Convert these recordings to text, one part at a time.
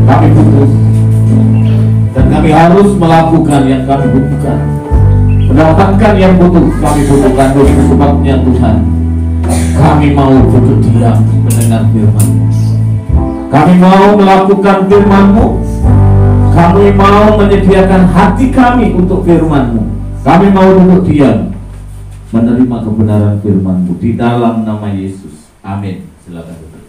kami butuh, dan kami harus melakukan yang kami butuhkan, mendapatkan yang kami butuhkan. Oleh sebabnya Tuhan, kami mau duduk diam mendengar firman. Kami mau melakukan firman-Mu. Kami mau menyediakan hati kami untuk firman-Mu. Kami mau duduk diam menerima kebenaran firman-Mu di dalam nama Yesus. Amin. Silakan duduk.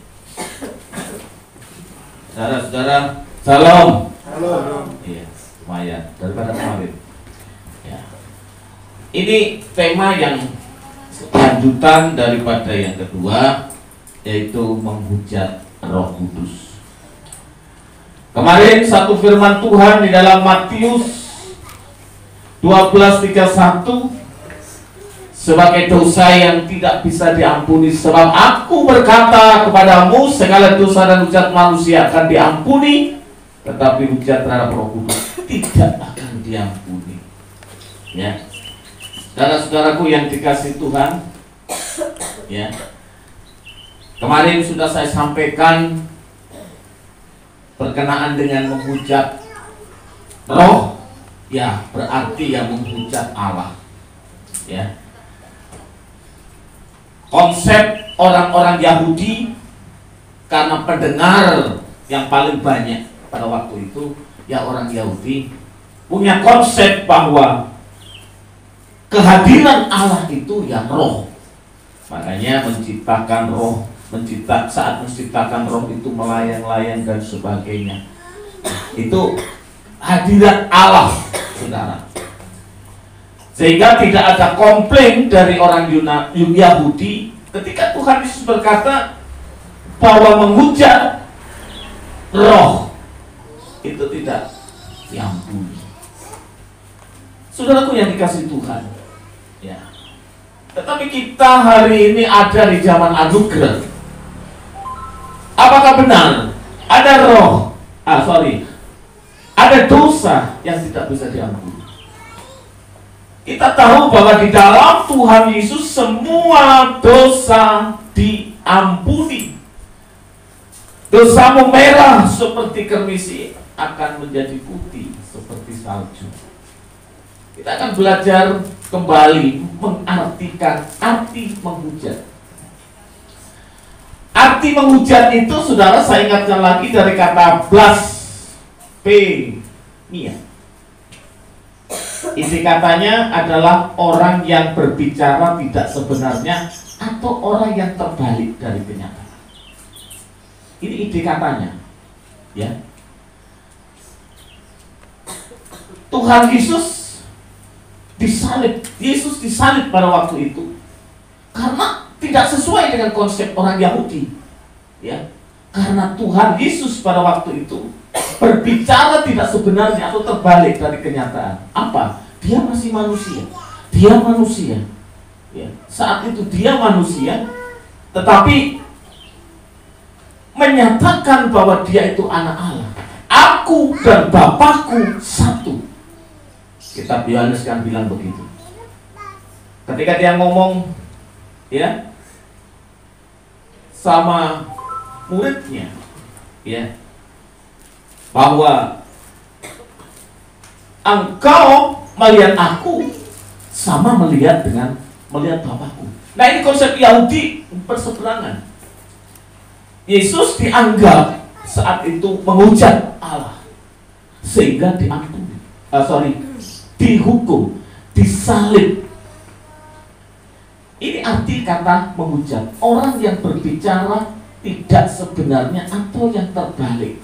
Saudara-saudara, salam. Salam. Iya, lumayan daripada kemarin. Ya. Ini tema yang lanjutan daripada yang kedua, yaitu menghujat Roh Kudus. Kemarin satu firman Tuhan di dalam Matius 12:31, sebagai dosa yang tidak bisa diampuni, sebab aku berkata kepadamu, segala dosa dan hujat manusia akan diampuni, tetapi hujat terhadap Roh Kudus tidak akan diampuni. Ya, saudara-saudaraku yang dikasihi Tuhan, ya, kemarin sudah saya sampaikan berkenaan dengan menghujat roh, ya berarti yang menghujat Allah. Ya, konsep orang-orang Yahudi, karena pendengar yang paling banyak pada waktu itu, ya orang Yahudi punya konsep bahwa kehadiran Allah itu ya roh. Makanya menciptakan roh, saat menciptakan roh itu melayang-layang dan sebagainya. Itu hadirat Allah, saudara. Sehingga tidak ada komplain dari orang Yahudi ketika Tuhan Yesus berkata bahwa menghujat roh itu tidak diampuni. Saudaraku yang dikasihi Tuhan, ya. Tetapi kita hari ini ada di zaman anugerah. Apakah benar ada ada dosa yang tidak bisa diampuni? Kita tahu bahwa di dalam Tuhan Yesus semua dosa diampuni. Dosamu merah seperti kermisi akan menjadi putih seperti salju. Kita akan belajar kembali mengartikan arti menghujat. Arti menghujat itu, saudara, saya ingatkan lagi dari kata blasphemia. Isi katanya adalah orang yang berbicara tidak sebenarnya atau orang yang terbalik dari kenyataan. Ini ide katanya, ya. Tuhan Yesus disalib pada waktu itu karena tidak sesuai dengan konsep orang Yahudi, ya. Karena Tuhan Yesus pada waktu itu berbicara tidak sebenarnya atau terbalik dari kenyataan. Apa? Dia masih manusia. Dia manusia. Ya. Saat itu dia manusia, tetapi menyatakan bahwa dia itu anak Allah. Aku dan Bapakku satu. Kitab Yohanes kan bilang begitu. Ketika dia ngomong, ya, sama muridnya, ya, bahwa engkau melihat aku sama melihat Bapakku. Nah, ini konsep Yahudi berseberangan. Yesus dianggap saat itu menghujat Allah sehingga dihukum, disalib. Ini arti kata menghujat. Orang yang berbicara tidak sebenarnya atau yang terbalik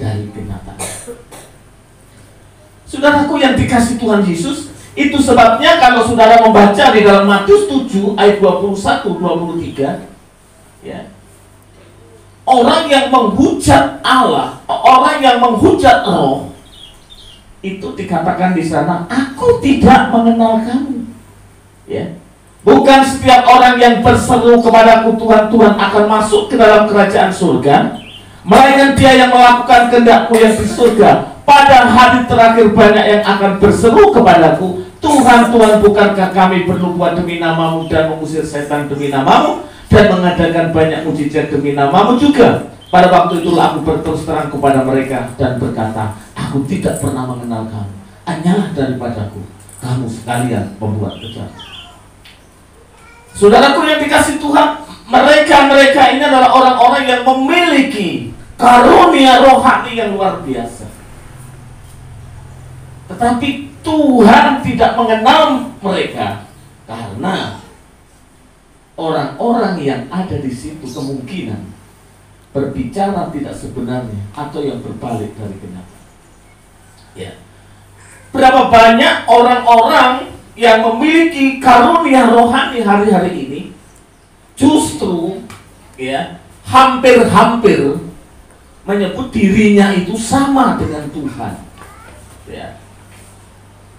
dari kenyataan. Saudaraku yang dikasihi Tuhan Yesus, itu sebabnya kalau saudara membaca di dalam Matius 7 ayat 21-23, ya, orang yang menghujat Allah, orang yang menghujat roh, itu dikatakan di sana, aku tidak mengenal kamu. Ya. Bukan setiap orang yang berseru kepadaku Tuhan, Tuhan akan masuk ke dalam kerajaan surga, melainkan dia yang melakukan kehendak-Mu yang di surga. Pada hari terakhir banyak yang akan berseru kepadaku, Tuhan, Tuhan, bukankah kami bernubuat demi nama-Mu dan mengusir setan demi nama-Mu dan mengadakan banyak mujizat demi nama-Mu juga? Pada waktu itulah aku berterus terang kepada mereka dan berkata, aku tidak pernah mengenal kamu. Hanyalah daripadaku, kamu sekalian pembuat kejahatan. Saudaraku yang dikasih Tuhan, mereka ini adalah orang-orang yang memiliki karunia rohani yang luar biasa. Tetapi Tuhan tidak mengenal mereka karena orang-orang yang ada di situ kemungkinan berbicara tidak sebenarnya atau yang berbalik dari kenyataan. Ya. Berapa banyak orang-orang yang memiliki karunia rohani hari-hari ini justru ya hampir-hampir menyebut dirinya itu sama dengan Tuhan. Ya.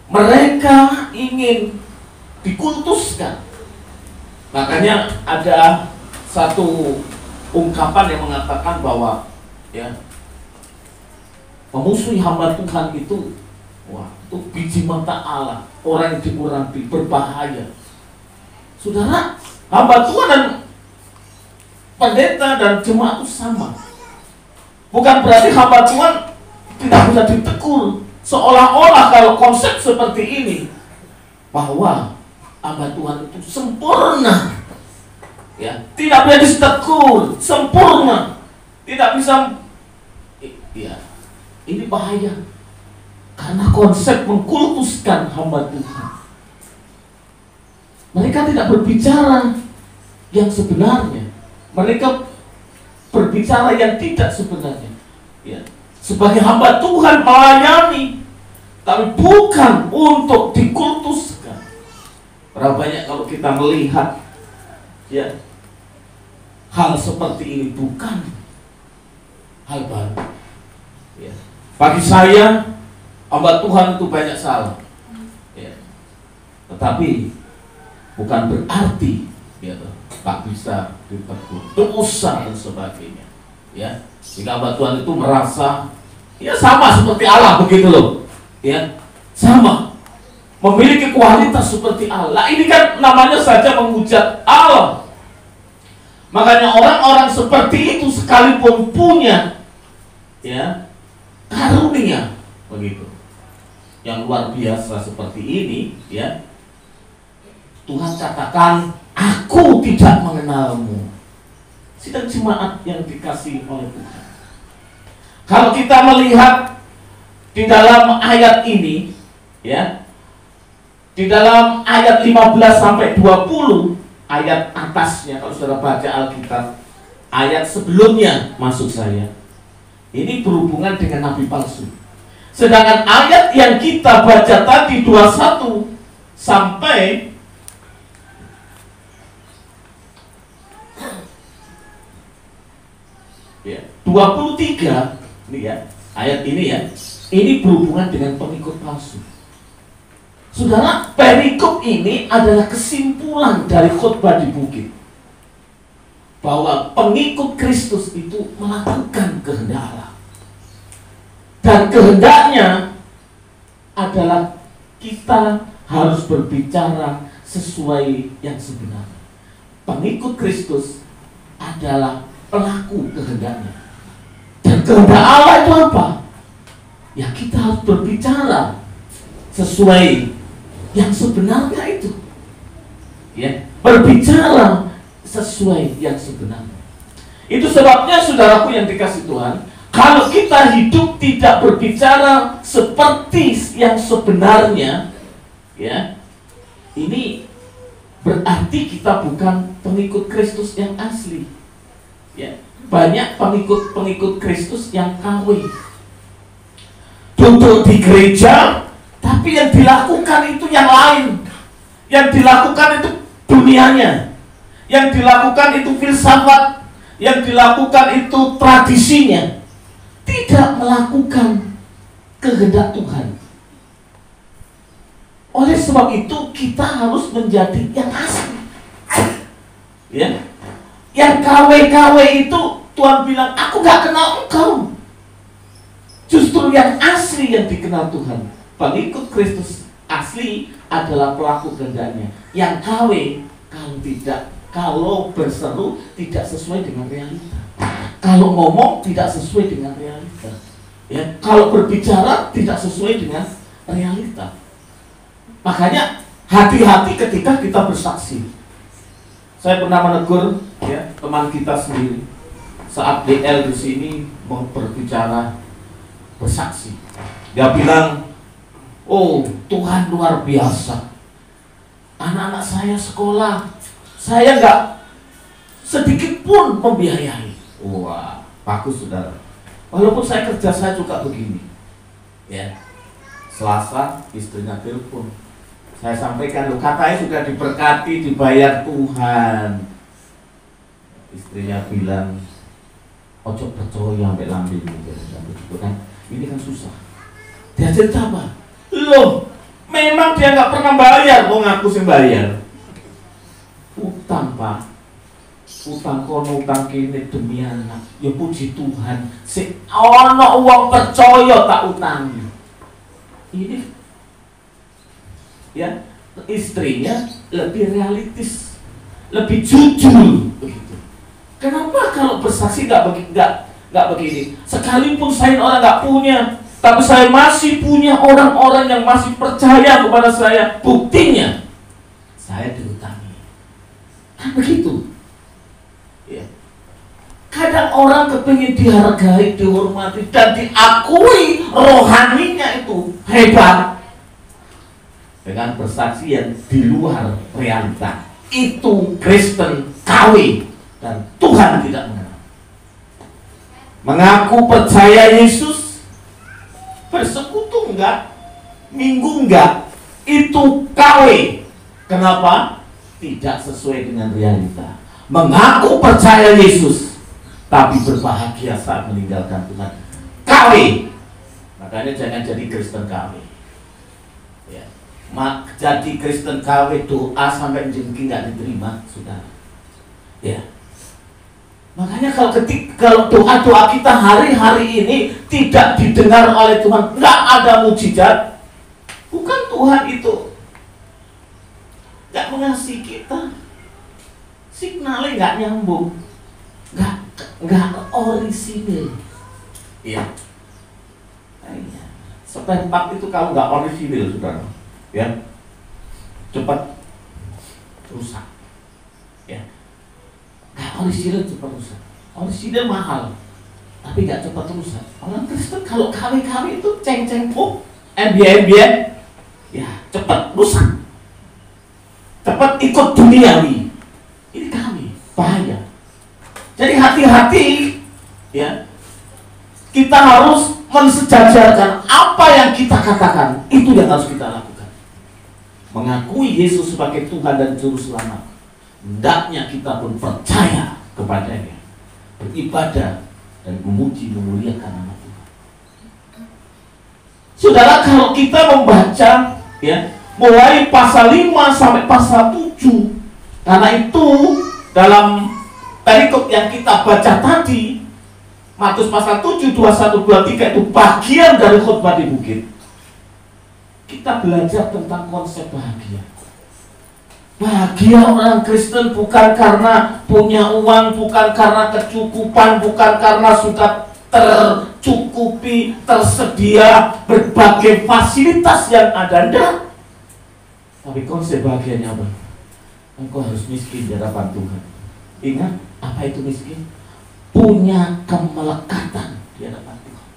Mereka ingin dikultuskan. Makanya ada satu ungkapan yang mengatakan bahwa ya memusuhi hamba Tuhan itu, wah, itu biji mata Allah, orang yang diurapi, berbahaya. Saudara, hamba Tuhan dan pendeta dan jemaat itu sama. Bukan berarti hamba Tuhan tidak bisa ditegur. Seolah-olah kalau konsep seperti ini, bahwa hamba Tuhan itu sempurna, ya, tidak bisa ditegur, sempurna, tidak bisa, ya, ini bahaya. Karena konsep mengkultuskan hamba Tuhan. Mereka tidak berbicara yang sebenarnya. Mereka berbicara yang tidak sebenarnya. Ya. Sebagai hamba Tuhan melayani, tapi bukan untuk dikultuskan. Berapa banyak kalau kita melihat ya hal seperti ini bukan hal baru. Ya. Bagi saya, hamba Tuhan itu banyak salah. Ya. Tetapi bukan berarti ya, tak bisa ditegur, dosa dan sebagainya. Ya, jika hamba Tuhan itu merasa ya sama seperti Allah begitu loh, ya sama, memiliki kualitas seperti Allah. Ini kan namanya saja menghujat Allah. Makanya orang-orang seperti itu sekalipun punya ya karunia begitu yang luar biasa seperti ini, ya Tuhan katakan, aku tidak mengenalmu. Sidang jemaat yang dikasihi oleh Tuhan, kalau kita melihat di dalam ayat ini, ya, di dalam ayat 15 sampai 20, ayat atasnya kalau saudara baca Alkitab, ayat sebelumnya maksud saya, ini berhubungan dengan nabi palsu. Sedangkan ayat yang kita baca tadi 21 sampai 23, ini ya, ayat ini ya, ini berhubungan dengan pengikut palsu. Saudara, perikop ini adalah kesimpulan dari khotbah di bukit, bahwa pengikut Kristus itu melakukan kehendak Allah, dan kehendaknya adalah kita harus berbicara sesuai yang sebenarnya. Pengikut Kristus adalah pelaku kehendaknya. Dan kehendak Allah itu apa? Ya, kita harus berbicara sesuai yang sebenarnya itu. Ya, berbicara sesuai yang sebenarnya. Itu sebabnya saudaraku yang dikasih Tuhan, kalau kita hidup tidak berbicara seperti yang sebenarnya, ya, ini berarti kita bukan pengikut Kristus yang asli. Ya, banyak pengikut Kristus yang KW, duduk di gereja, tapi yang dilakukan itu yang lain. Yang dilakukan itu dunianya, yang dilakukan itu filsafat, yang dilakukan itu tradisinya, tidak melakukan kehendak Tuhan. Oleh sebab itu kita harus menjadi yang asli. Ya, yang KW itu Tuhan bilang, aku gak kenal engkau. Justru yang asli yang dikenal Tuhan, pengikut Kristus asli adalah pelaku kehendaknya. Yang KW kalau berseru tidak sesuai dengan realita. kalau ngomong tidak sesuai dengan realita, ya, kalau berbicara tidak sesuai dengan realita. Makanya hati-hati ketika kita bersaksi. Saya pernah menegur, ya, teman kita sendiri saat DL di sini mau berbicara bersaksi. Dia bilang, oh Tuhan luar biasa. Anak-anak saya sekolah, saya nggak sedikit pun membiayai. Wah, bagus saudara. Walaupun saya kerja saya juga begini. Ya, Selasa istrinya telepon. Saya sampaikan, loh katanya sudah diberkati, dibayar Tuhan. Istrinya bilang, ojo percaya sampai lambing kan. Ini kan susah. Dia cerita apa? Loh, memang dia nggak pernah bayar, mau ngaku sih bayar. Utang pak, utang kono, utang kini demi anak. Ya puji Tuhan, si ono uang percaya tak utangi. Ini ya, istrinya lebih realistis, lebih jujur begitu. Kenapa kalau bersaksi nggak begini? Sekalipun saya orang nggak punya, tapi saya masih punya orang-orang yang masih percaya kepada saya. Buktinya, saya diutangi. Kan begitu. Ya. Kadang orang kepingin dihargai, dihormati, dan diakui rohaninya itu hebat. Dengan bersaksi yang di luar realita, itu Kristen KW, dan Tuhan tidak mengenal. Mengaku percaya Yesus, bersekutu enggak, minggu enggak, itu KW. Kenapa? Tidak sesuai dengan realita. Mengaku percaya Yesus, tapi berbahagia saat meninggalkan Tuhan, KW. Makanya jangan jadi Kristen KW. Ya. Jadi Kristen KW doa sampai jengking nggak diterima, saudara. Ya. Makanya kalau doa kita hari-hari ini tidak didengar oleh Tuhan, nggak ada mujizat, bukan Tuhan itu nggak mengasihi kita, signalnya nggak nyambung, nggak orisinil. Iya. Spare part itu kalau nggak orisinil, saudara, ya cepat rusak. Ya, nggak orisinil cepat rusak. Orisinil mahal, tapi nggak cepat rusak. Orang Kristen kalau KW itu ceng-ceng MBA, ya cepat rusak, cepat ikut duniawi. Ini kami bahaya. Jadi hati-hati, ya. Kita harus mensejajarkan apa yang kita katakan, itu yang harus kita lakukan. Mengakui Yesus sebagai Tuhan dan Juru Selamat. Hendaknya kita pun percaya kepadanya, beribadah dan memuji memuliakan nama Tuhan. Saudara, kalau kita membaca, ya, mulai pasal 5 sampai pasal 7, karena itu dalam perikop yang kita baca tadi, Matius pasal 7, 21, 23 itu bagian dari khotbah di bukit. Kita belajar tentang konsep bahagia. Bahagia orang Kristen bukan karena punya uang, bukan karena kecukupan, bukan karena sudah tercukupi, tersedia berbagai fasilitas yang ada. Enggak. Tapi konsep bahagianya apa? Engkau harus miskin di hadapan Tuhan. Ingat, apa itu miskin? Punya kemelekatan di hadapan Tuhan.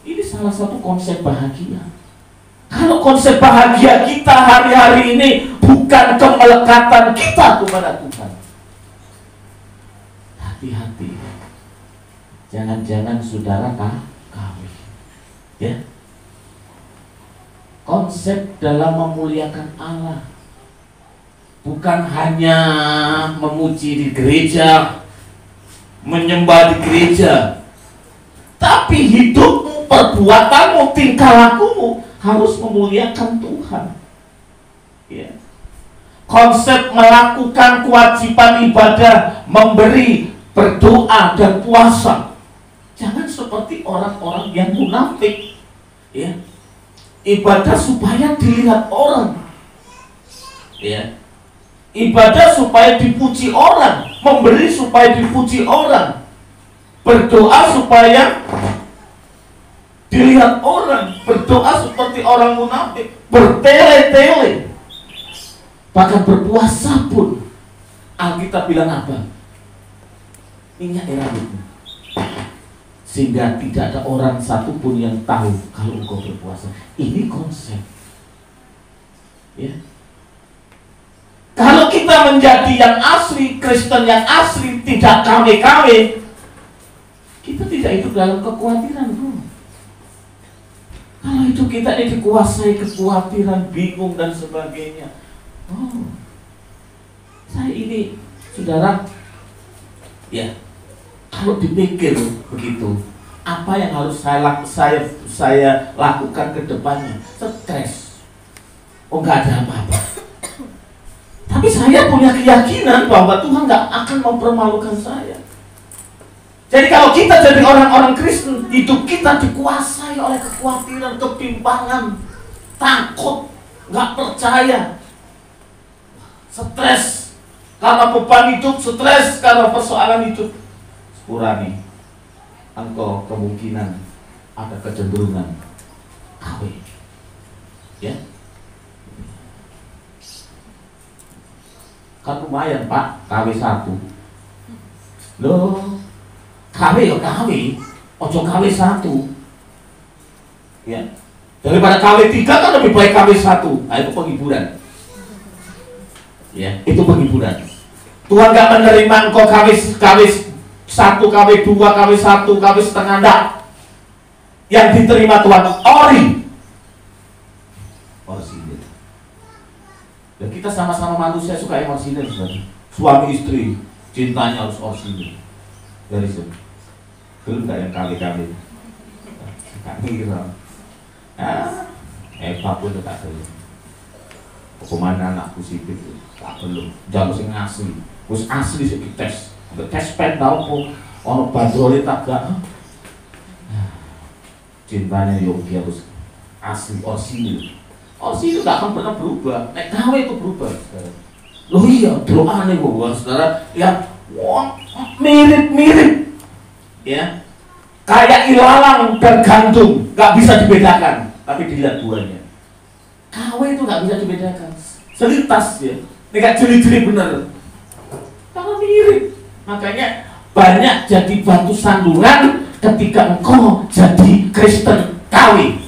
Ini salah satu konsep bahagia. Kalau konsep bahagia kita hari-hari ini bukan kemelekatan kita kepada Tuhan, hati-hati. Jangan-jangan saudara kawin. Ya. Konsep dalam memuliakan Allah bukan hanya memuji di gereja, menyembah di gereja, tapi hidupmu, perbuatanmu, tingkah lakumu harus memuliakan Tuhan. Ya. Konsep melakukan kewajiban ibadah, memberi, berdoa dan puasa, jangan seperti orang-orang yang munafik. Ya. Ibadah supaya dilihat orang. Ya. Ibadah supaya dipuji orang, memberi supaya dipuji orang. berdoa supaya dilihat orang, berdoa seperti orang munafik, bertele-tele, bahkan berpuasa pun Alkitab bilang apa? Minyak rambutmu, sehingga tidak ada orang satupun yang tahu kalau engkau berpuasa. Ini konsep, ya. Kalau kita menjadi yang asli, Kristen yang asli, tidak KW-KW, kita tidak hidup dalam kekhawatiran, bro. Kalau hidup kita ini dikuasai kekhawatiran, bingung dan sebagainya, oh, saya ini, saudara, ya, kalau dipikir begitu, apa yang harus saya lakukan ke depannya? Stres. Oh, nggak ada apa-apa. Tapi saya punya keyakinan bahwa Tuhan nggak akan mempermalukan saya. Jadi kalau kita jadi orang-orang Kristen, hidup kita dikuasai oleh kekhawatiran, kebimbangan, takut, nggak percaya, stres karena beban hidup, stres karena persoalan hidup. Kurangi, engkau kemungkinan ada kecenderungan kawin, ya. Kan lumayan Pak, KW 1. Loh, KW ya KW, ojo KW 1. Ya. Daripada KW 3 kan lebih baik KW 1. Nah, itu penghiburan. Ya, itu penghiburan. Tuhan gak menerima engkau KW 1, KW 2, KW 1, KW setengah, enggak. Yang diterima Tuhan ori. Dan kita sama-sama manusia suka emosional, sebenarnya. Suami istri cintanya harus orsinil. Dari itu belum nggak yang kali-kali nggak kira. Eva pun tak belum. Kemana anakku sipit tak belum. Jangan sih ngasih, terus asli sih tes pen tau pun orang bandrolnya tak gak. Cintanya Yogi harus asli orsinil. Orsi itu gak akan pernah berubah. Nek KW itu berubah. Loh iya, doa nih bahwa saudara yang mirip-mirip, ya, kayak ilalang dan gantung, gak bisa dibedakan. Tapi dilihat duanya. KW itu gak bisa dibedakan. Selintas ya. Ini gak jeli-jeli bener. Karena mirip. Makanya banyak jadi batu sandungan ketika engkau jadi Kristen KW.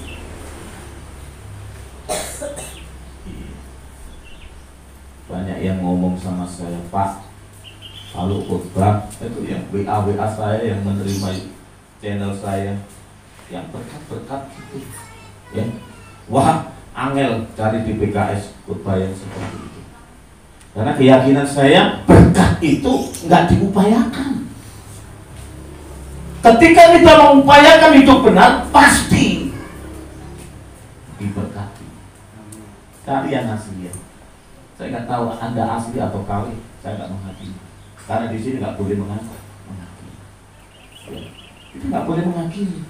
Banyak yang ngomong sama saya, Pak, kalau khotbah itu yang WA saya yang menerima channel saya, yang berkat-berkat gitu, ya. Wah, angel cari di PKS khotbah yang seperti itu. Karena keyakinan saya berkat itu nggak diupayakan. Ketika kita mengupayakan hidup benar, pasti diberkati. Cari yang asli ya. Saya nggak tahu Anda asli atau KW, saya nggak menghakimi. Karena di sini nggak boleh menghakimi. Itu nggak boleh menghakimi.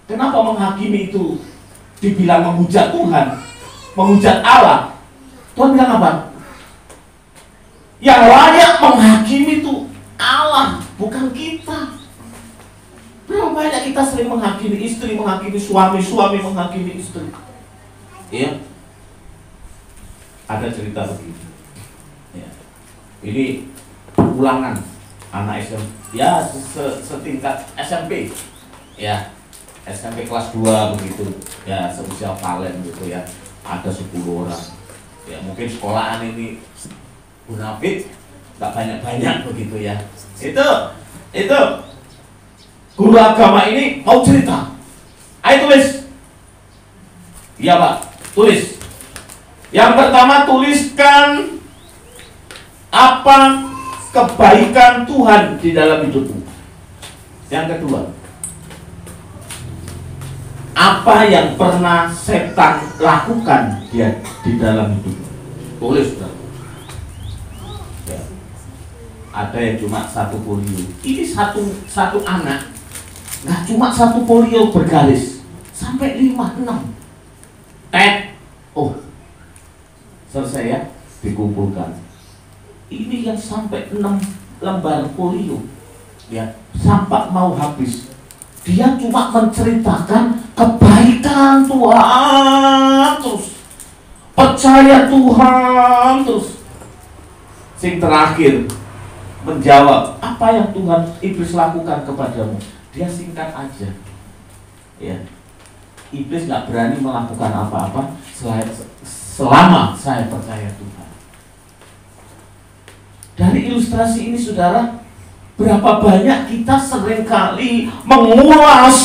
Kenapa menghakimi itu dibilang menghujat Tuhan, menghujat Allah? Tuhan bilang apa? Yang layak menghakimi itu Allah, bukan kita. Berapa banyak kita sering menghakimi istri, menghakimi suami, suami menghakimi istri. Iya. Ada cerita begini, ya. Ini ulangan anak SMP, ya setingkat SMP, ya SMP kelas 2 begitu, ya seusia Valen gitu ya, ada 10 orang, ya mungkin sekolahan ini munafik, nggak banyak-banyak begitu ya. Itu guru agama ini mau cerita, ayo tulis, iya Pak, tulis. Yang pertama, tuliskan apa kebaikan Tuhan di dalam hidupmu. Yang kedua, apa yang pernah setan lakukan dia di dalam hidupmu. Tulis, ya. Ada yang cuma 1 folio. Ini satu anak, nggak cuma 1 folio bergaris, sampai 5, 6. Oh, selesai ya, dikumpulkan. Ini yang sampai 6 lembar folio. Ya, sampai mau habis. Dia cuma menceritakan kebaikan Tuhan terus, percaya Tuhan terus. Sing terakhir menjawab apa yang Tuhan iblis lakukan kepadamu. Dia singkat aja. Ya, iblis nggak berani melakukan apa-apa selama saya percaya Tuhan. Dari ilustrasi ini, saudara, berapa banyak kita seringkali mengulas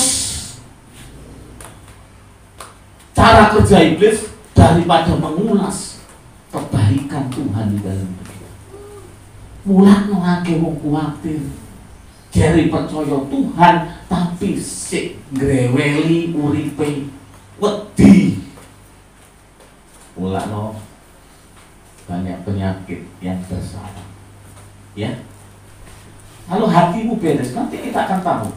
cara kerja iblis daripada mengulas kebaikan Tuhan di dalam hidup. Mulai ngake wong kuwatir, jari percaya Tuhan tapi sik greweli uripe wedi. Mulai banyak penyakit yang bersama. Ya. Kalau hatimu beres, nanti kita akan tahu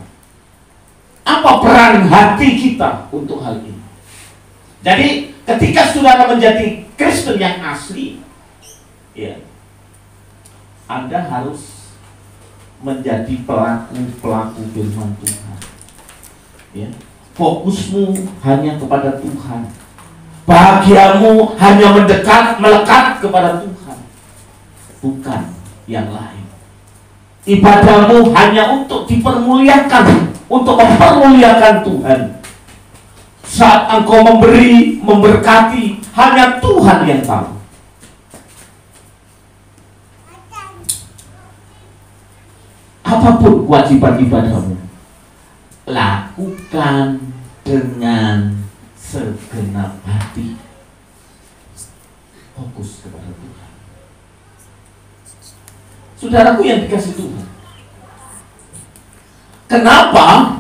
apa peran hati kita untuk hal ini. Jadi ketika saudara menjadi Kristen yang asli, ya, Anda harus menjadi pelaku firman Tuhan. Ya, fokusmu hanya kepada Tuhan. Bahagiamu hanya melekat kepada Tuhan, bukan yang lain. Ibadahmu hanya untuk dipermuliakan, untuk mempermuliakan Tuhan. Saat engkau memberi, memberkati, hanya Tuhan yang tahu. Apapun kewajiban ibadahmu, lakukan dengan segenap hati. Fokus kepada Tuhan. Saudaraku yang dikasih Tuhan, kenapa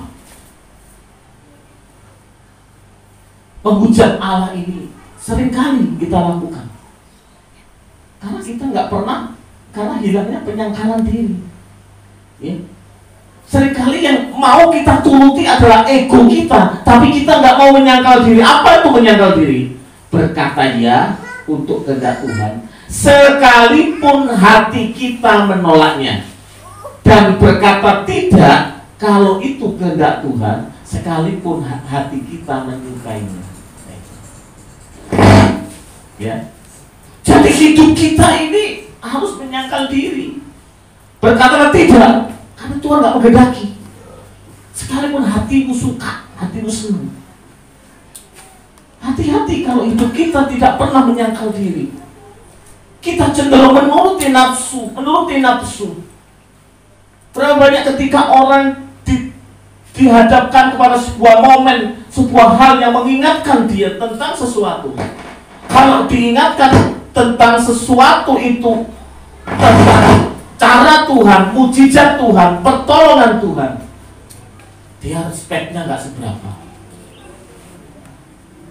menghujat Allah ini seringkali kita lakukan? Karena kita nggak pernah, karena hilangnya penyangkalan diri. Ya. Seringkali yang mau kita turuti adalah ego kita, tapi kita nggak mau menyangkal diri. Apa itu menyangkal diri? Berkata ya untuk kehendak Tuhan, sekalipun hati kita menolaknya, dan berkata tidak kalau itu kehendak Tuhan, sekalipun hati kita menyukainya. Ya, jadi hidup kita ini harus menyangkal diri, berkata tidak karena Tuhan nggak menghendaki. Sekalipun hatimu suka, hatimu senang. Hati-hati kalau hidup kita tidak pernah menyangkal diri. Kita cenderung menuruti nafsu. Berapa banyak ketika orang dihadapkan kepada sebuah momen, sebuah hal yang mengingatkan dia tentang sesuatu. Kalau diingatkan tentang sesuatu itu, tentang cara Tuhan, mujizat Tuhan, pertolongan Tuhan, dia respeknya nggak seberapa.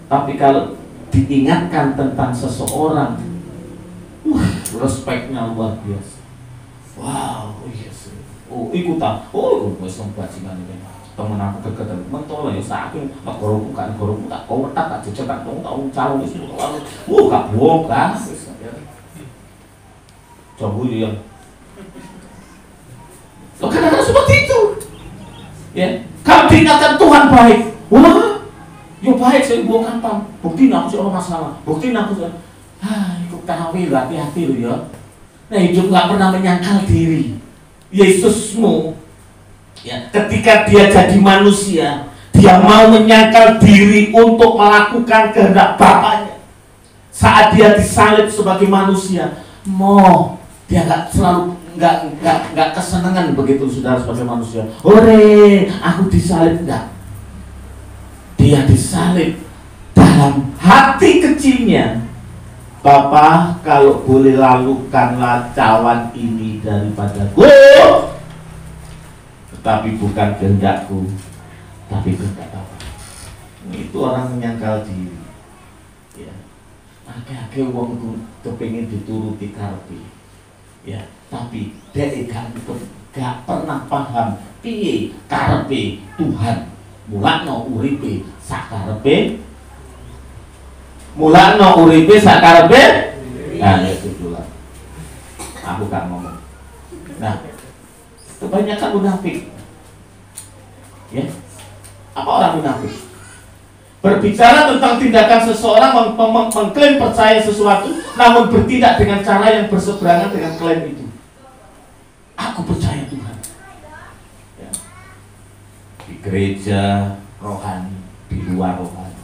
Tapi kalau diingatkan tentang seseorang, respeknya luar biasa. Wow, yes. Oh, ikut tak? Oh, gue sempat bajingan ini. Temen aku deket, mentol ya saking negaraku kan negaraku tak kau tak jejak dong, tahu calon itu lalu. Gak bohong kan? Coba yang lo kadang-kadang seperti itu. Ya, kalau diingatkan Tuhan baik, wah, yo baik saya buang kapan? Bukti aku sih orang masalah. Bukti aku sih. Ikut kawin hati-hati lo ya. Nah hidup nggak pernah menyangkal diri. Yesusmu, ya, ketika dia jadi manusia, dia mau menyangkal diri untuk melakukan kehendak Bapaknya. Saat dia disalib sebagai manusia, dia nggak selalu nggak kesenangan begitu saudara sebagai manusia. Ore, aku disalib enggak. Dia disalib dalam hati kecilnya. Bapa, kalau boleh lalukanlah cawan ini daripadaku, tetapi bukan kehendakku, tapi kehendak Bapa. Itu orang menyangkal diri. Ya, akeh-akeh wong kepengin dituruti karepe. Ya, tapi dhek gak pernah paham piye karepe Tuhan. Mulakno uripe sakarepe. Mulakno uripe sakarepe. Nah, itu pula. Aku gak ngomong. Nah, kebanyakan munafik. Ya, apa orang munafik? Berbicara tentang tindakan seseorang mengklaim percaya sesuatu, namun bertindak dengan cara yang berseberangan dengan klaim itu. Aku percaya Tuhan. Ya. Di gereja rohani, di luar rohani.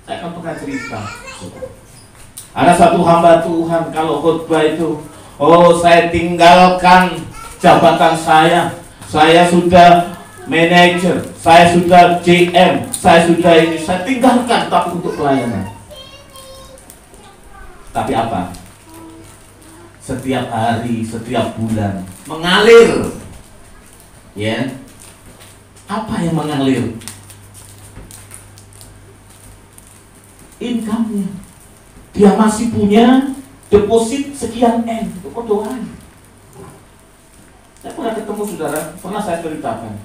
Saya kan pernah cerita. Ada satu hamba Tuhan kalau khotbah itu, oh saya tinggalkan jabatan saya sudah manajer, saya sudah GM, saya sudah ini, saya tinggalkan tapi untuk pelayanan. Tapi apa? Setiap hari, setiap bulan mengalir. Ya. Apa yang mengalir? Income-nya. Dia masih punya deposit sekian M. Itu doang. Saya pernah ketemu saudara, pernah saya ceritakan.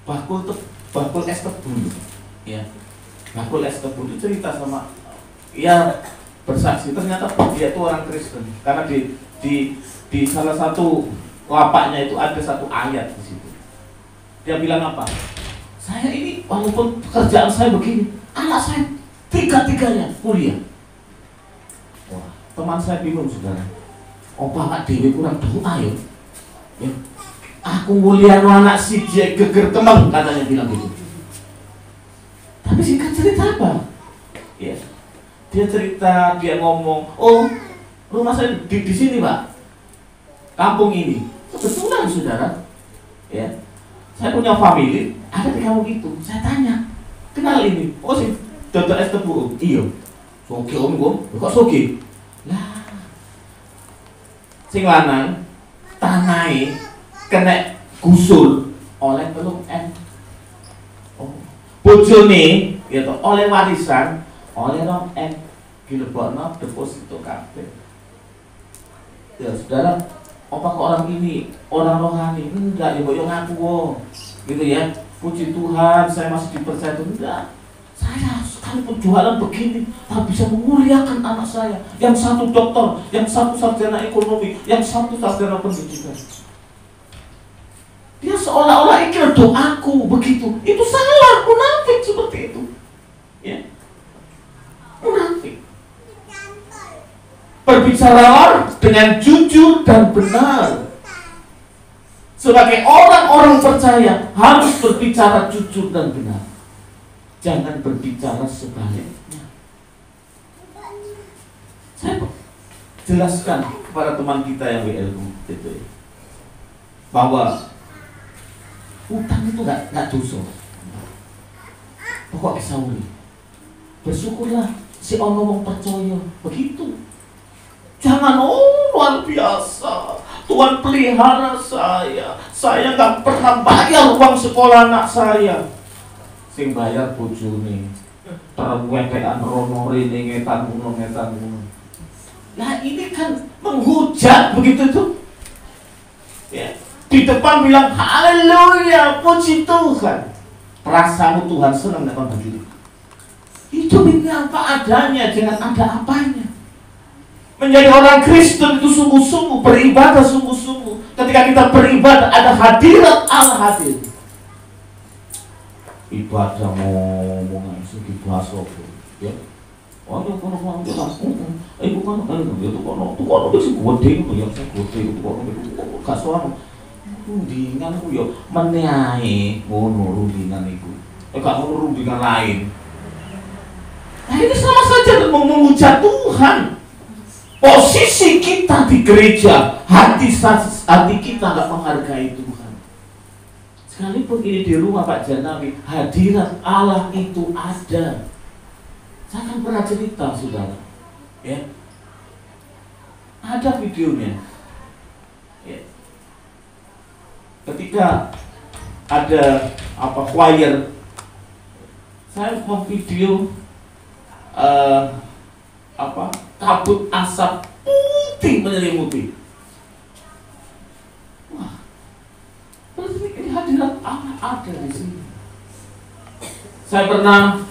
Bakul es kebun, ya. Bakul es kebun itu cerita sama, ya bersaksi ternyata dia itu orang Kristen karena di salah satu lapaknya itu ada satu ayat di situ. Dia bilang apa? Saya ini walaupun pekerjaan saya begini, anak saya tiga-tiganya kuliah. Wah, teman saya bingung saudara. Opa Pak Dewi kurang doa ya. Ya. Aku mulia anak si geger kemeng, katanya bilang gitu. Tapi singkat cerita apa? Ya, dia cerita, dia ngomong, oh rumah saya di sini Pak, kampung ini. Kebetulan saudara, ya, saya punya family, ada di kampung itu. Saya tanya, kenal ini? Oh si Dr. Es Tebu, iya. Soge om, kok soge? Lah, sing lanang tanai kena gusul oleh telung M. Oh. Bojone gitu oleh warisan oleh rong M. Dilebokno deposito kabeh. Ya saudara, apakah orang ini orang rohani? Enggak, ya boyo ngaku gitu ya. Puji Tuhan, saya masih dipercaya. Enggak. Saya sekalipun jualan begini, tak bisa memuliakan anak saya. Yang satu dokter, yang satu sarjana ekonomi, yang satu sarjana pendidikan. Dia seolah-olah ikir doaku begitu. Itu salah, munafik seperti itu. Ya. Munafik. Berbicara dengan jujur dan benar. Sebagai orang-orang percaya harus berbicara jujur dan benar. Jangan berbicara sebaliknya. Saya jelaskan kepada teman kita yang WLU itu bahwa utang itu nggak dosa. Pokoknya sauri. Bersyukurlah si ono wong percaya begitu. Jangan luar biasa. Tuhan pelihara saya. Saya nggak pernah bayar uang sekolah anak saya. Sing bayar bojone. Terwekean rono rene ngetan ngono. Nah ini kan menghujat begitu tuh. Ya. Di depan bilang haleluya, puji Tuhan. Perasaanmu Tuhan senang dengan begitu. Hidup ini apa adanya, jangan ada apanya. Menjadi orang Kristen itu sungguh-sungguh, beribadah sungguh-sungguh. Ketika kita beribadah ada hadirat Allah hadir. Ibadah ngomongan sedih bahasa ya. Oh, itu kono itu kono itu gede yang saya gede itu kono itu kasuan. Rundingan ku yo meneae ngono rundingan iku. Gak ngono rundingan lain. Nah ini sama saja menghujat Tuhan. Posisi kita di gereja, hati kita gak menghargai Tuhan. Sekalipun ini di rumah Pak Janawi, hadirat Allah itu ada. Saya kan pernah cerita saudara, ya. Ada videonya. Ya. Ketika ada choir, saya memvideo kabut asap putih menyelimuti. Wah, berarti ini hadirat Allah ada di sini. Saya pernah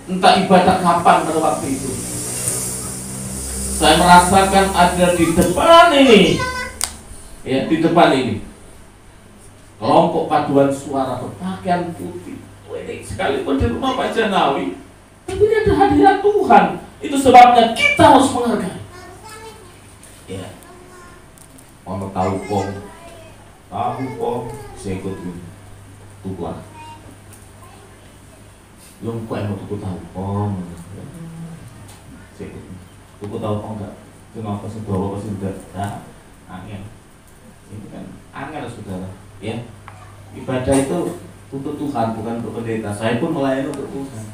entah ibadah kapan pada waktu itu, saya merasakan ada di depan ini, ya di depan ini. kelompok paduan suara berpakaian putih. Ini sekalipun di rumah Pak Janawi, tapi ini ada hadirat Tuhan. Itu sebabnya kita harus menghargai. Ya, mau tahu kong, saya ikut ini, tuan. Belum kok yang mau tuku tahu kong, saya ikut. Tuku tahu kong enggak? Kenapa sih bawa pasti tidak? Nah, angin. Ini kan angin saudara. Ya, ibadah itu untuk Tuhan, bukan untuk pendeta. Saya pun melayani untuk Tuhan.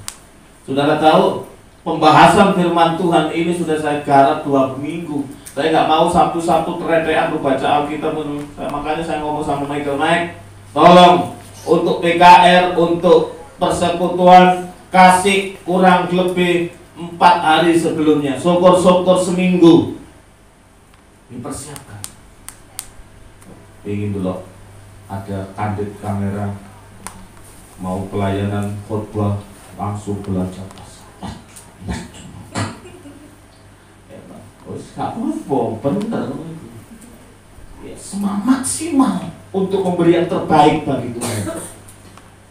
Saudara tahu, pembahasan firman Tuhan ini sudah saya garap 2 minggu. Saya nggak mau Sabtu-Sabtu teretean membaca Alkitab. Makanya saya ngomong sama Michael, Mike, tolong untuk PKR, untuk persekutuan, kasih kurang lebih 4 hari sebelumnya. Syukur-syukur seminggu. Dipersiapkan. Ingin dulu ada kandid kamera, mau pelayanan khotbah langsung belajar bahasa. Gak apa-apa, benar. Ya, maksimal untuk memberi yang terbaik bagi Tuhan.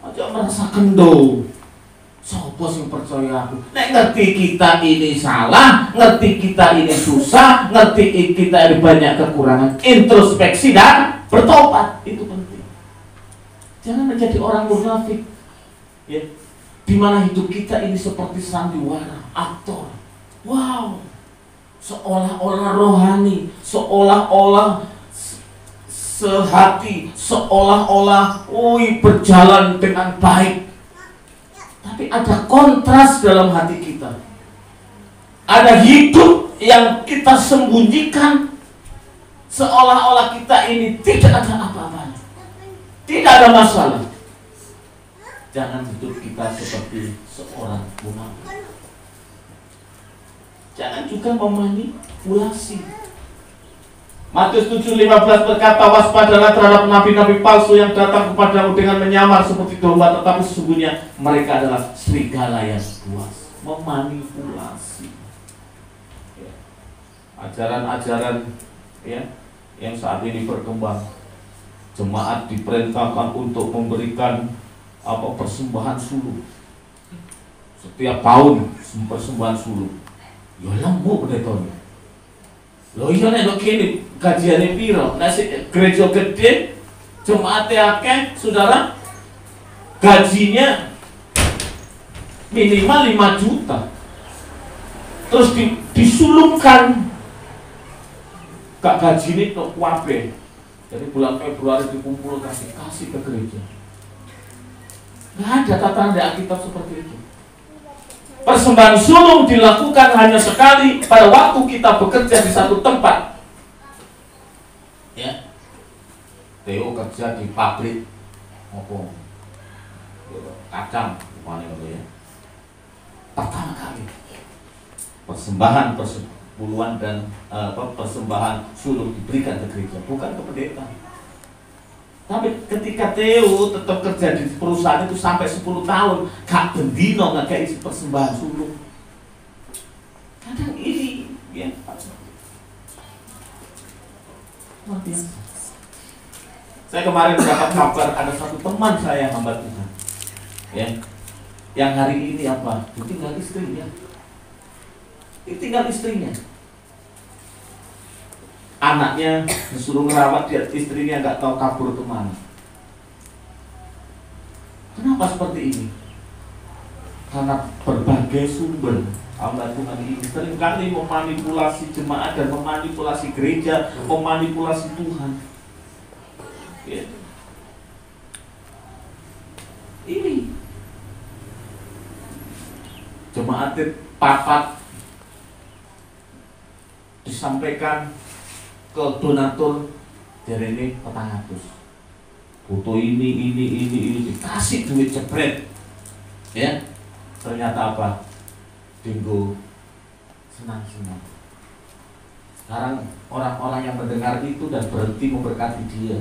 Aja merasa kendo. Sopo sing percaya aku. Nek ngerti kita ini salah, ngerti kita ini susah, ngerti kita ini banyak kekurangan, introspeksi dan bertobat, itu penting. Jangan menjadi orang munafik. Ya. Di mana hidup kita ini seperti sandiwara, aktor. Wow. Seolah-olah rohani, seolah-olah sehati, seolah-olah berjalan dengan baik. Tapi ada kontras dalam hati kita. Ada hidup yang kita sembunyikan, seolah-olah kita ini tidak ada apa-apanya, tidak ada masalah. Jangan hidup kita seperti seorang munafik. Jangan juga memanipulasi. Matius 7:15 berkata, waspadalah terhadap nabi-nabi palsu yang datang kepadamu dengan menyamar seperti domba, tetapi sesungguhnya mereka adalah serigala yang buas. Memanipulasi. Ya. Ajaran-ajaran ya, yang saat ini berkembang. Jemaat diperintahkan untuk memberikan persembahan suluh. Setiap tahun persembahan suluh. Ya lembu pendetanya. Loh iya nek kene gajiane piro? Nek gereja gede, jemaate akeh, saudara, gajinya minimal 5 juta. Terus disulungkan gak gajine tok kabeh. Jadi bulan Februari dikumpul kasih ke gereja. Nggak ada tatanan di Alkitab seperti itu. Persembahan sulung dilakukan hanya sekali pada waktu kita bekerja di satu tempat. Ya, Theo kerja di pabrik kacang, ya. Pertama kali persembahan puluhan dan persembahan sulung diberikan ke gereja, bukan ke pendeta. Tapi ketika Theo tetap kerja di perusahaan itu sampai 10 tahun, gak bendino gak kayak isi persembahan sulung. Kadang ini, ya, luar biasa. Saya kemarin mendapat kabar ada satu teman saya hamba Tuhan, ya, yang hari ini apa? Ditinggal istrinya. Ditinggal istrinya. Anaknya disuruh ngerawat, dia istrinya nggak tahu kabur kemana. Kenapa seperti ini? Karena berbagai sumber hamba Tuhan ini seringkali memanipulasi jemaat dan memanipulasi gereja, memanipulasi Tuhan. Ya. Ini jemaat papat disampaikan ke donatur dari ini 400. Foto ini dikasih duit jebret. Ya. Ternyata apa? Dinggo senang-senang. Sekarang orang-orang yang mendengar itu dan berhenti memberkati dia.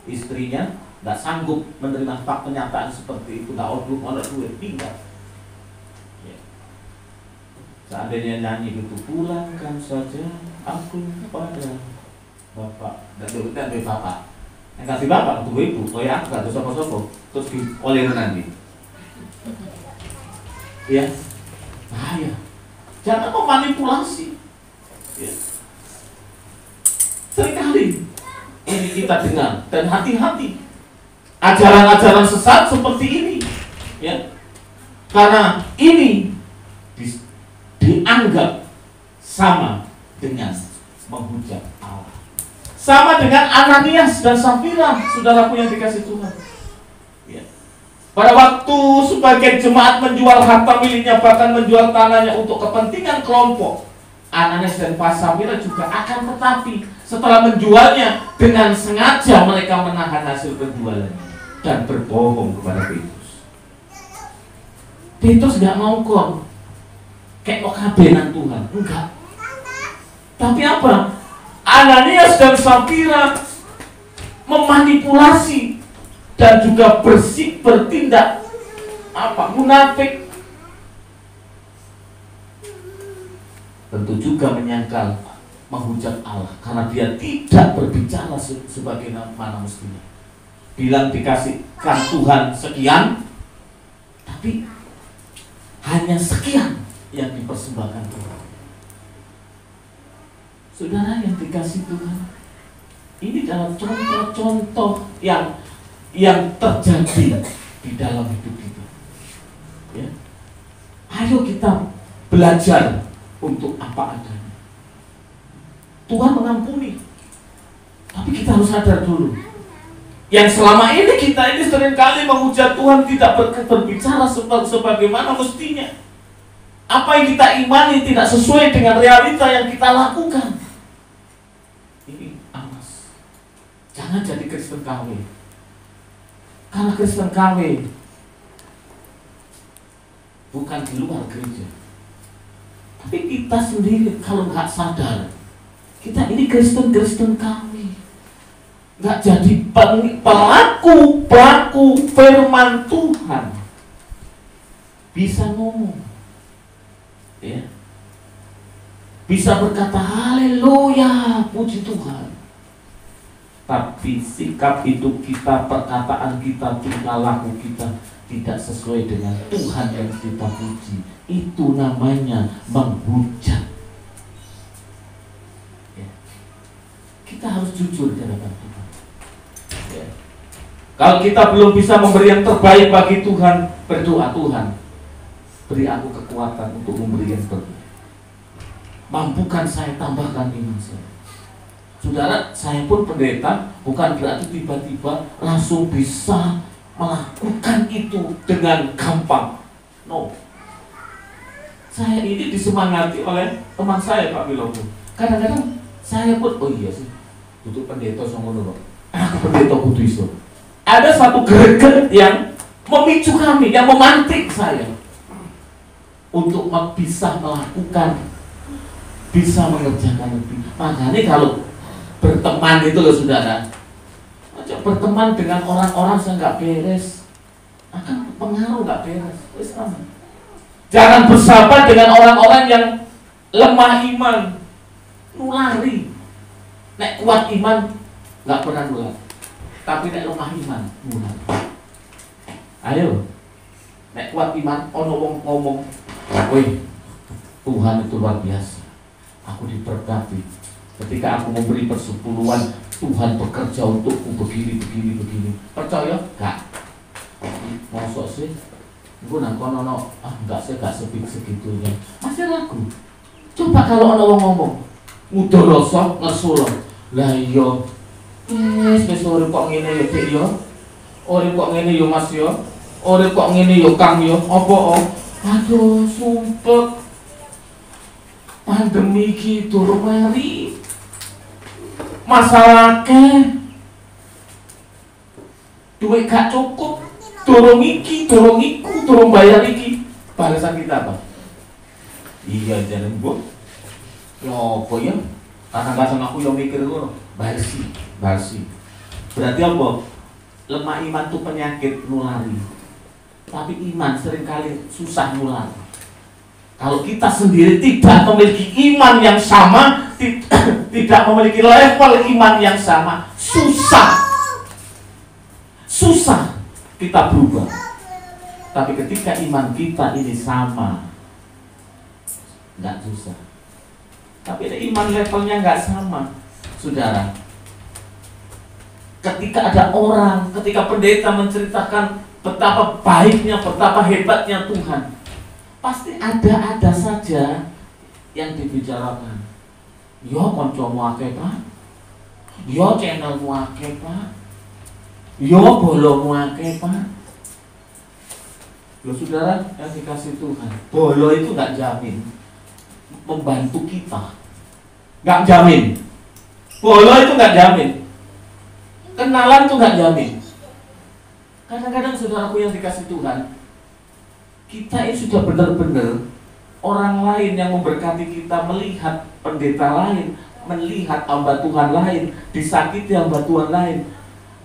Istrinya nggak sanggup menerima fakta kenyataan seperti itu, nggak ada duit, tinggal. Ya. Seandainya nyanyi itu, pulangkan saja aku pada Bapak dan Bapak, Yang kasih bapak, tunggu ibu, oh ya, gak ada sopo-sopo, terus oleh nanti. Ya, bahaya. Jangan memanipulasi. Ya. Seringkali ini kita dengar dan hati-hati. Ajaran-ajaran sesat seperti ini, ya, karena ini dianggap sama dengan menghujat Allah. Sama dengan Ananias dan Safira, saudaraku yang dikasih Tuhan. Ya. Pada waktu sebagian jemaat menjual harta miliknya, bahkan menjual tanahnya untuk kepentingan kelompok, Ananias dan Safira juga akan tetapi setelah menjualnya, dengan sengaja mereka menahan hasil penjualannya dan berbohong kepada Petrus. Petrus gak mau kok kayak mau kabenan Tuhan, enggak. Tapi apa? Ananias dan Safira memanipulasi dan juga bertindak munafik. Tentu juga menyangkal, menghujat Allah karena dia tidak berbicara sebagaimana mestinya. Bilang dikasihkan Tuhan sekian, tapi hanya sekian yang dipersembahkan Tuhan. Saudara yang dikasih Tuhan, ini adalah contoh-contoh yang terjadi di dalam hidup kita. Ya. Ayo kita belajar untuk apa adanya. Tuhan mengampuni, tapi kita harus sadar dulu. Yang selama ini kita ini seringkali menghujat Tuhan, tidak berbicara sebagaimana mestinya. Apa yang kita imani tidak sesuai dengan realita yang kita lakukan. Ini amas. Jangan jadi Kristen KW. Karena Kristen KW bukan di luar gereja, tapi kita sendiri kalau nggak sadar, kita ini Kristen KW, nggak jadi pelaku firman Tuhan, bisa ngomong, ya, bisa berkata haleluya, puji Tuhan. Tapi sikap hidup kita, perkataan kita, tingkah laku kita tidak sesuai dengan Tuhan yang kita puji. Itu namanya menghujat. Ya. Kita harus jujur di hadapan Tuhan. Ya. Kalau kita belum bisa memberi yang terbaik bagi Tuhan, berdoa, Tuhan, beri aku kekuatan untuk memberi yang terbaik. Mampukan saya tambahkan iman saya. Saudara, saya pun pendeta, bukan berarti tiba-tiba langsung bisa melakukan itu dengan gampang. No. Saya ini disemangati oleh teman saya, Pak Wilogo. Kadang-kadang saya pun, oh iya sih, butuh pendeta sama dulu. Aku pendeta kudu iso. Ada satu greget yang memicu kami, yang memantik saya untuk bisa melakukan, bisa mengerjakan lebih. Makanya kalau berteman itu loh saudara, berteman dengan orang-orang yang nggak beres akan pengaruh nggak beres. Jangan bersahabat dengan orang-orang yang lemah iman, nulari. Nek kuat iman nggak pernah nular, tapi nek lemah iman nular. Ayo, nek kuat iman, ono wong ngomong, woi Tuhan itu luar biasa, aku diberkati. Ketika aku memberi persepuluhan, Tuhan bekerja untukku begini. Percaya? Gak. Mosok sih? Gue nangkon enggak sih, gak segitunya. Masih ragu. Coba kalau ono wong ngomong, ngudo rasa ngesul. Lah iya. Wis urip kok ngene ya, Dik ya. Urip kok ngene ya, Mas ya. Urip kok ngene ya, Kang ya. Apa? Aduh, sumpek. Pandemi iki durung mari. Masalah duit gak cukup, durung iki, durung iku, durung bayar iki. Balasan kita apa? Iya jalan bu. Ya apa ya? Kadang-kadang aku yang mikir ngono, barsi. Berarti apa? Lemah iman itu penyakit nulari. Tapi iman seringkali susah nulari. Kalau kita sendiri tidak memiliki iman yang sama, tidak memiliki level iman yang sama, susah susah kita berubah. Tapi ketika iman kita ini sama, nggak susah. Tapi iman levelnya nggak sama, saudara. Ketika ada orang, ketika pendeta menceritakan betapa baiknya, betapa hebatnya Tuhan, pasti ada saja yang dibicarakan. Yo koncomu akeh Pak, yo channelmu akeh Pak, yo bolomu akeh Pak. Loh saudara yang dikasih Tuhan, bolo itu nggak jamin membantu kita, nggak jamin. Bolo itu nggak jamin. Kenalan tuh nggak jamin. Kadang-kadang saudaraku yang dikasih Tuhan, kita ini sudah benar-benar orang lain yang memberkati kita, melihat pendeta lain, melihat hamba Tuhan lain, disakiti hamba Tuhan lain.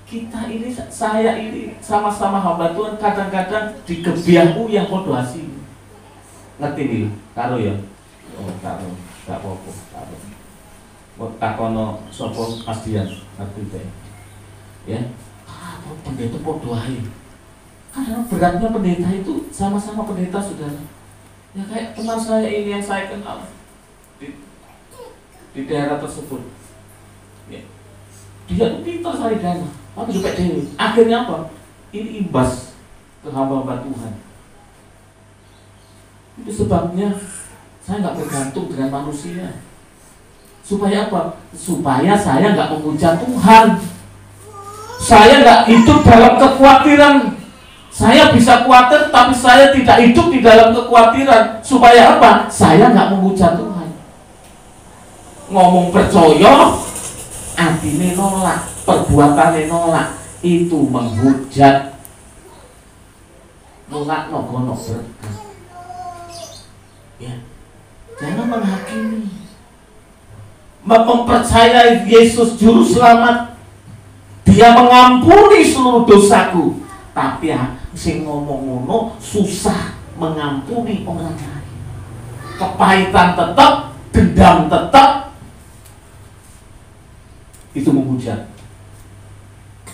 Kita ini, saya ini sama-sama hamba Tuhan, kadang-kadang digebiahku yang kodoasi. Ngerti nih, karo ya? Oh, karo, gak apa-apa, karo. Takono sopo Mas Dian, ngerti deh. Ya, pendeta podoai. Karena beratnya pendeta itu sama-sama pendeta, saudara. Ya kayak teman saya ini yang saya kenal di daerah tersebut. Ya. Dia tuh pintar cari dana, tapi juga dewi. Akhirnya apa? Ini imbas ke hamba-hamba Tuhan. Itu sebabnya saya nggak bergantung dengan manusia. Supaya apa? Supaya saya nggak memuja Tuhan. Saya nggak hidup dalam kekhawatiran. Saya bisa khawatir, tapi saya tidak hidup di dalam kekhawatiran. Supaya apa? Saya nggak memuja Tuhan. Ngomong percaya, atine nolak, perbuatannya nolak, itu menghujat. Nolak nogono berkah. Ya, jangan menghakimi. Mempercayai Yesus Juru Selamat. Dia mengampuni seluruh dosaku. Tapi ya, sing ngomong ngono susah mengampuni orang lain. Kepahitan tetap, dendam tetap. Itu menghujat.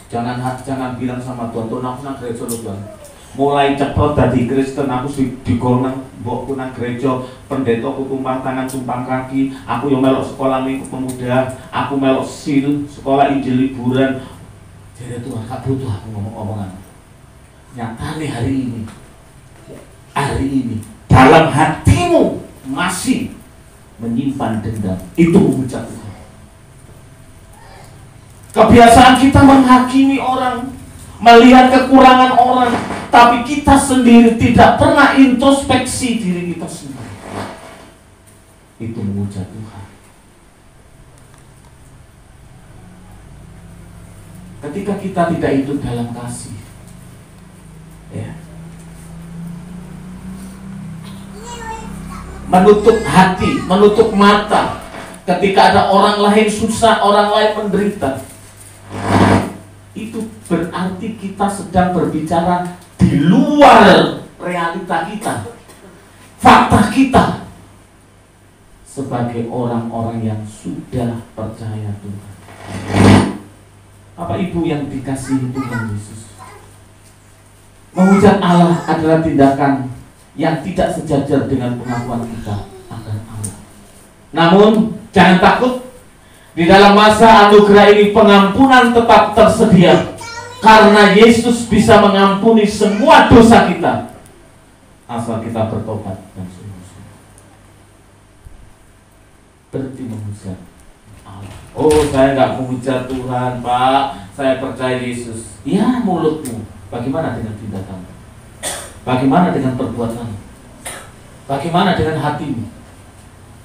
Jangan bilang sama Tuhan, Tuhan aku nang gereja loh Tuhan. Mulai ceprot dari Kristen, aku digolong mbokku nang gereja, pendeta aku tumpang tangan, tumpang kaki, aku yang melok sekolah minggu pemuda, aku melok sil, sekolah Injil liburan. Jadi Tuhan, gak butuh aku ngomong-ngomongan. Nyatanya hari ini dalam hatimu masih menyimpan dendam. Itu menghujat Tuhan. Kebiasaan kita menghakimi orang, melihat kekurangan orang, tapi kita sendiri tidak pernah introspeksi diri kita sendiri. Itu menghujat Tuhan. Ketika kita tidak hidup dalam kasih, ya, menutup hati, menutup mata, ketika ada orang lain susah, orang lain menderita, itu berarti kita sedang berbicara di luar realita kita, fakta kita, sebagai orang-orang yang sudah percaya Tuhan. Apa ibu yang dikasihi Tuhan Yesus? Menghujat Allah adalah tindakan yang tidak sejajar dengan pengakuan kita akan Allah. Namun jangan takut, di dalam masa anugerah ini pengampunan tetap tersedia, karena Yesus bisa mengampuni semua dosa kita asal kita bertobat dan sungguh-sungguh. Berhenti menghujat Allah. Oh, saya nggak menghujat Tuhan, Pak. Saya percaya Yesus. Ya, mulutmu. Bagaimana dengan tindakanmu? Bagaimana dengan perbuatanmu? Bagaimana dengan hatimu?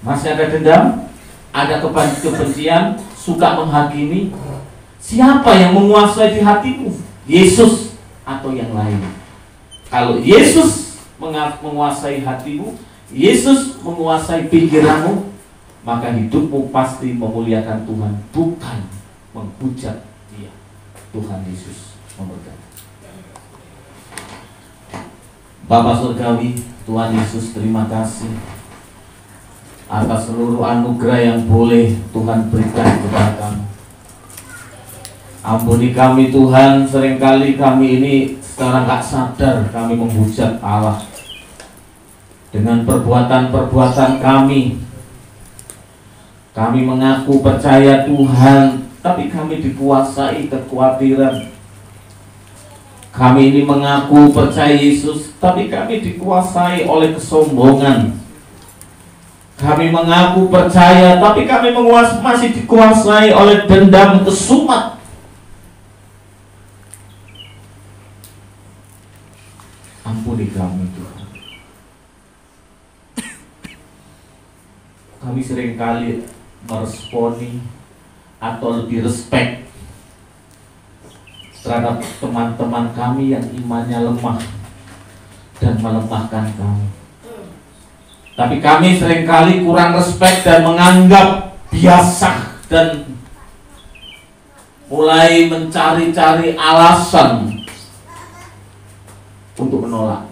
Masih ada dendam? Ada kebencian? Suka menghakimi? Siapa yang menguasai di hatimu? Yesus atau yang lain? Kalau Yesus menguasai hatimu, Yesus menguasai pikiranmu, maka hidupmu pasti memuliakan Tuhan, bukan menghujat Dia. Tuhan Yesus memberkati. Bapa Surgawi, Tuhan Yesus, terima kasih atas seluruh anugerah yang boleh Tuhan berikan kepada kami. Ampuni kami Tuhan, seringkali kami ini sekarang gak sadar kami menghujat Allah dengan perbuatan-perbuatan kami. Kami mengaku percaya Tuhan, tapi kami dikuasai kekhawatiran. Kami ini mengaku percaya Yesus, tapi kami dikuasai oleh kesombongan. Kami mengaku percaya, tapi kami masih dikuasai oleh dendam kesumat. Ampuni kami Tuhan. Kami seringkali meresponi atau lebih respect terhadap teman-teman kami yang imannya lemah dan melemahkan kami. Tapi kami seringkali kurang respect dan menganggap biasa dan mulai mencari-cari alasan untuk menolak.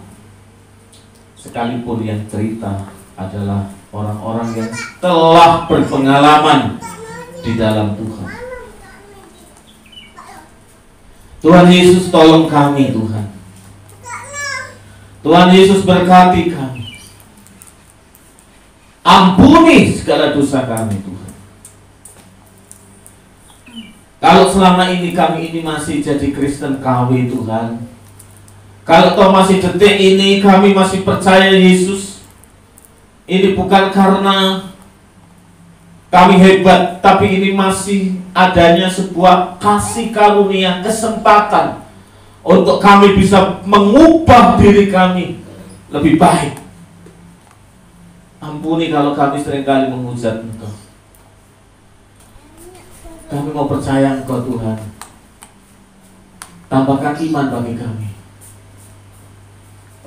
Sekalipun yang cerita adalah orang-orang yang telah berpengalaman di dalam Tuhan. Tuhan Yesus tolong kami Tuhan. Tuhan Yesus berkati kami. Ampuni segala dosa kami Tuhan. Kalau selama ini kami ini masih jadi Kristen KW Tuhan, kalau toh masih detik ini kami masih percaya Yesus, ini bukan karena kami hebat, tapi ini masih adanya sebuah kasih karunia, kesempatan untuk kami bisa mengubah diri kami lebih baik. Ampuni kalau kami seringkali menghujat Engkau. Kami mau percaya Engkau Tuhan. Tambahkan iman bagi kami.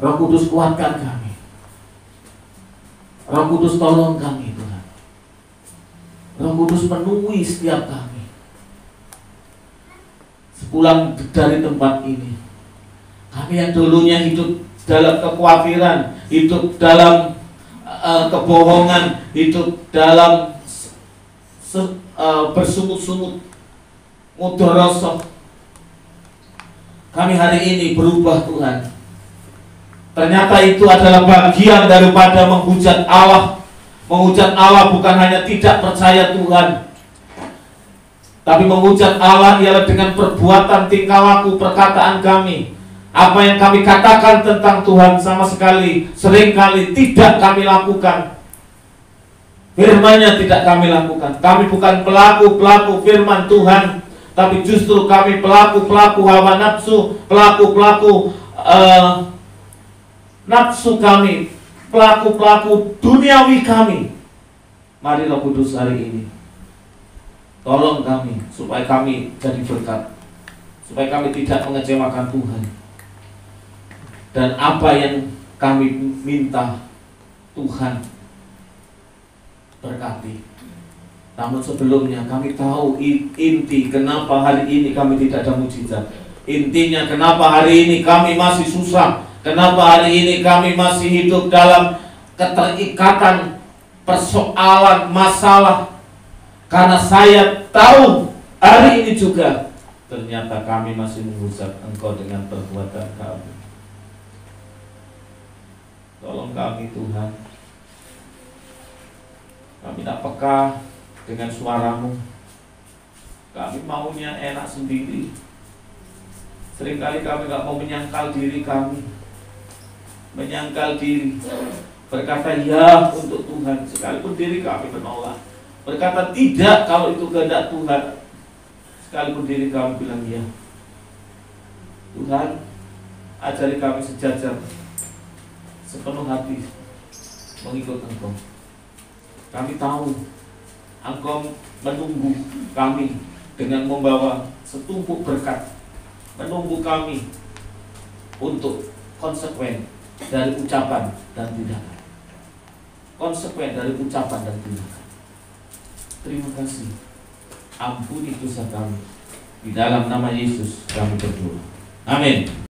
Roh Kudus kuatkan kami. Roh Kudus tolong kami Tuhan. Roh Kudus penuhi setiap kami. Sepulang dari tempat ini, kami yang dulunya hidup dalam kekhawatiran, hidup dalam kebohongan, hidup dalam bersungut-sungut, mudoroso, kami hari ini berubah Tuhan. Ternyata itu adalah bagian daripada menghujat Allah. Menghujat Allah bukan hanya tidak percaya Tuhan, tapi menghujat Allah ialah dengan perbuatan, tingkah laku, perkataan kami. Apa yang kami katakan tentang Tuhan sama sekali seringkali tidak kami lakukan. Firman-Nya tidak kami lakukan. Kami bukan pelaku-pelaku firman Tuhan, tapi justru kami pelaku-pelaku hawa nafsu, pelaku-pelaku nafsu kami, pelaku-pelaku duniawi kami. Mari Roh Kudus hari ini tolong kami supaya kami jadi berkat, supaya kami tidak mengecewakan Tuhan. Dan apa yang kami minta Tuhan berkati. Namun sebelumnya kami tahu inti kenapa hari ini kami tidak ada mujizat. Intinya kenapa hari ini kami masih susah. Kenapa hari ini kami masih hidup dalam keterikatan persoalan masalah. Karena saya tahu hari ini juga ternyata kami masih menghujat Engkau dengan perbuatan kami. Tolong kami Tuhan. Kami tak peka dengan suara-Mu. Kami maunya enak sendiri. Seringkali kami gak mau menyangkal diri kami. Menyangkal diri, berkata ya untuk Tuhan, sekalipun diri kami menolak. Berkata tidak kalau itu kehendak Tuhan, sekalipun diri kami bilang ya. Tuhan, ajari kami sejajar, sepenuh hati mengikut Engkau. Kami tahu Engkau menunggu kami dengan membawa setumpuk berkat, menunggu kami untuk konsekuen dari ucapan dan tindakan. Konsekuen dari ucapan dan tindakan. Terima kasih. Ampuni dosa kami. Di dalam nama Yesus kami berdoa. Amin.